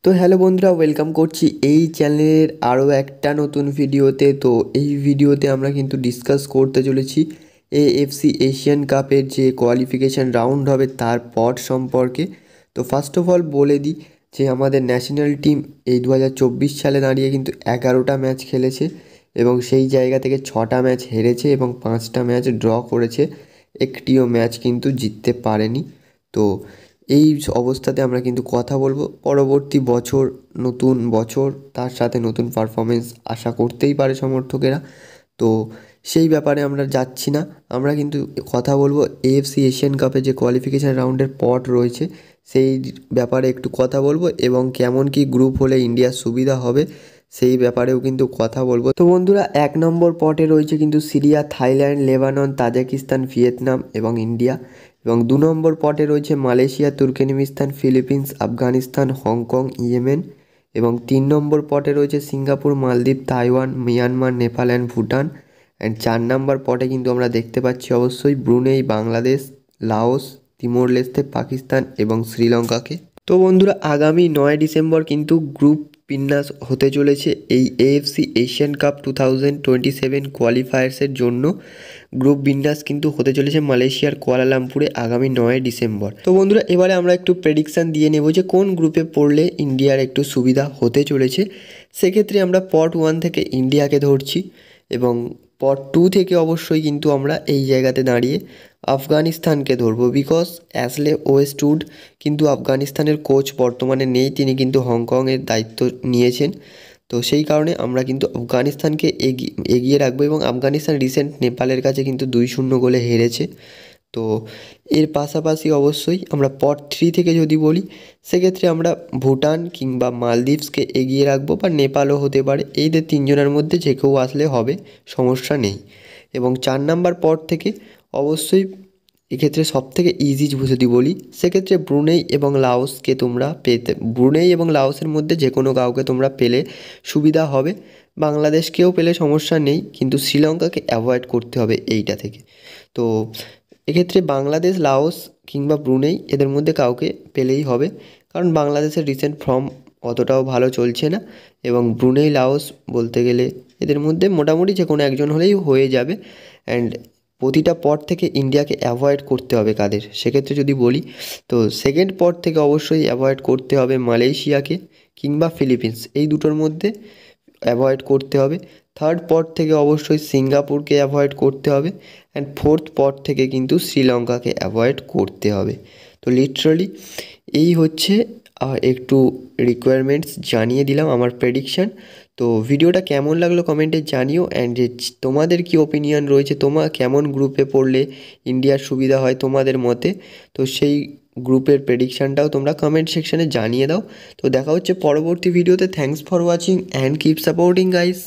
তো হ্যালো বন্ধুরা, ওয়েলকাম করছি এই চ্যানেলের আরও একটা নতুন ভিডিওতে। তো এই ভিডিওতে আমরা কিন্তু ডিসকাস করতে চলেছি এএফসি এশিয়ান কাপের যে কোয়ালিফিকেশান রাউন্ড হবে তার পট সম্পর্কে। তো ফার্স্ট অফ অল বলে দিই যে আমাদের ন্যাশনাল টিম এই 2024 সালে দাঁড়িয়ে কিন্তু 11টা ম্যাচ খেলেছে এবং সেই জায়গা থেকে 6টা ম্যাচ হেরেছে এবং 5টা ম্যাচ ড্র করেছে, একটিও ম্যাচ কিন্তু জিততে পারেনি। তো এই অবস্থাতে আমরা কিন্তু কথা বলবো পরবর্তী বছর, নতুন বছর, তার সাথে নতুন পারফরমেন্স আশা করতেই পারে সমর্থকেরা। তো সেই ব্যাপারে আমরা যাচ্ছি না, আমরা কিন্তু কথা বলবো এএফসি এশিয়ান কাপে যে কোয়ালিফিকেশান রাউন্ডের পট রয়েছে সেই ব্যাপারে একটু কথা বলবো এবং কেমন কি গ্রুপ হলে ইন্ডিয়ার সুবিধা হবে সেই ব্যাপারেও কিন্তু কথা বলবো। তো বন্ধুরা, 1 নম্বর পটে রয়েছে কিন্তু Syria, Thailand, Lebanon, Tajikistan, Vietnam এবং ইন্ডিয়া। এবং 2 নম্বর পটে রয়েছে Malaysia, Turkmenistan, Philippines, Afghanistan, Hong Kong, Yemen. এবং 3 নম্বর পটে রয়েছে সিঙ্গাপুর, মালদ্বীপ, Taiwan, Myanmar, Nepal and Bhutan. And 4 নম্বর পটে কিন্তু আমরা দেখতে পাচ্ছি অবশ্যই Brunei, Bangladesh, Laos, Timor লেস্তে, Pakistan এবং শ্রীলঙ্কাকে। তো বন্ধুরা, আগামী 9 ডিসেম্বর কিন্তু গ্রুপ বিন্যাস হতে চলেছে এই এএফসি এশিয়ান কাপ 2027 কোয়ালিফায়ার্সের জন্য। গ্রুপ বিন্যাস কিন্তু হতে চলেছে মালয়েশিয়ার কুয়ালালামপুরে আগামী 9 ডিসেম্বর। তো বন্ধুরা, এবারে আমরা একটু প্রেডিকশান দিয়ে নেব যে কোন গ্রুপে পড়লে ইন্ডিয়ার একটু সুবিধা হতে চলেছে। সেক্ষেত্রে আমরা পট 1 থেকে ইন্ডিয়াকে ধরছি এবং পট 2 থেকে অবশ্যই কিন্তু আমরা এই জায়গাতে দাঁড়িয়ে আফগানিস্তানকে ধরবো, বিকজ অ্যাশলে ওয়েস্টউড কিন্তু আফগানিস্তানের কোচ বর্তমানে নেই, তিনি কিন্তু হংকংয়ের দায়িত্ব নিয়েছেন। তো সেই কারণে আমরা কিন্তু আফগানিস্তানকে এগিয়ে রাখবো এবং আফগানিস্তান রিসেন্ট নেপালের কাছে কিন্তু 2-0 গোলে হেরেছে। তো এর পাশাপাশি অবশ্যই আমরা পট 3 থেকে যদি বলি সেক্ষেত্রে আমরা ভুটান কিংবা মালদ্বীপসকে এগিয়ে রাখবো, বা নেপালও হতে পারে। এইদের 3জনের মধ্যে যে কেউ আসলে হবে, সমস্যা নেই। এবং 4 নম্বর পট থেকে অবশ্যই এক্ষেত্রে সবথেকে ইজি যদি বলি সেক্ষেত্রে ব্রুনেই এবং লাওসকে তোমরা ব্রুনেই এবং লাওসের মধ্যে যে কোনো কাউকে তোমরা পেলে সুবিধা হবে। বাংলাদেশকেও পেলে সমস্যা নেই, কিন্তু শ্রীলঙ্কাকে অ্যাভয়েড করতে হবে এইটা থেকে। তো এক্ষেত্রে বাংলাদেশ, লাওস কিংবা ব্রুনেই এদের মধ্যে কাউকে পেলেই হবে, কারণ বাংলাদেশের রিসেন্ট ফর্ম অতটাও ভালো চলছে না এবং ব্রুনেই, লাওস বলতে গেলে এদের মধ্যে মোটামুটি যে কোনো একজন হলেই হয়ে যাবে। অ্যান্ড প্রতিটা পট থেকে ইন্ডিয়াকে অ্যাভয়েড করতে হবে কাদের, সেক্ষেত্রে যদি বলি তো সেকেন্ড পট থেকে অবশ্যই অ্যাভয়েড করতে হবে মালয়েশিয়াকে কিংবা ফিলিপিন্স, এই দুটোর মধ্যে অ্যাভয়েড করতে হবে। থার্ড পট থেকে অবশ্যই সিঙ্গাপুরকে অ্যাভয়েড করতে হবে। অ্যান্ড ফোর্থ পট থেকে কিন্তু শ্রীলঙ্কাকে অ্যাভয়েড করতে হবে। তো লিটারালি এই হচ্ছে একটু রিকোয়ারমেন্টস জানিয়ে দিলাম, আমার প্রেডিকশান। তো ভিডিওটা কেমন লাগলো কমেন্টে জানিও। অ্যান্ড যে তোমাদের কি ওপিনিয়ন রয়েছে, তোমার কেমন গ্রুপে পড়লে ইন্ডিয়ার সুবিধা হয় তোমাদের মতে, তো সেই গ্রুপের প্রেডিকশানটাও তোমরা কমেন্ট সেকশানে জানিয়ে দাও। তো দেখা হচ্ছে পরবর্তী ভিডিওতে। Thanks for watching and keep supporting guys.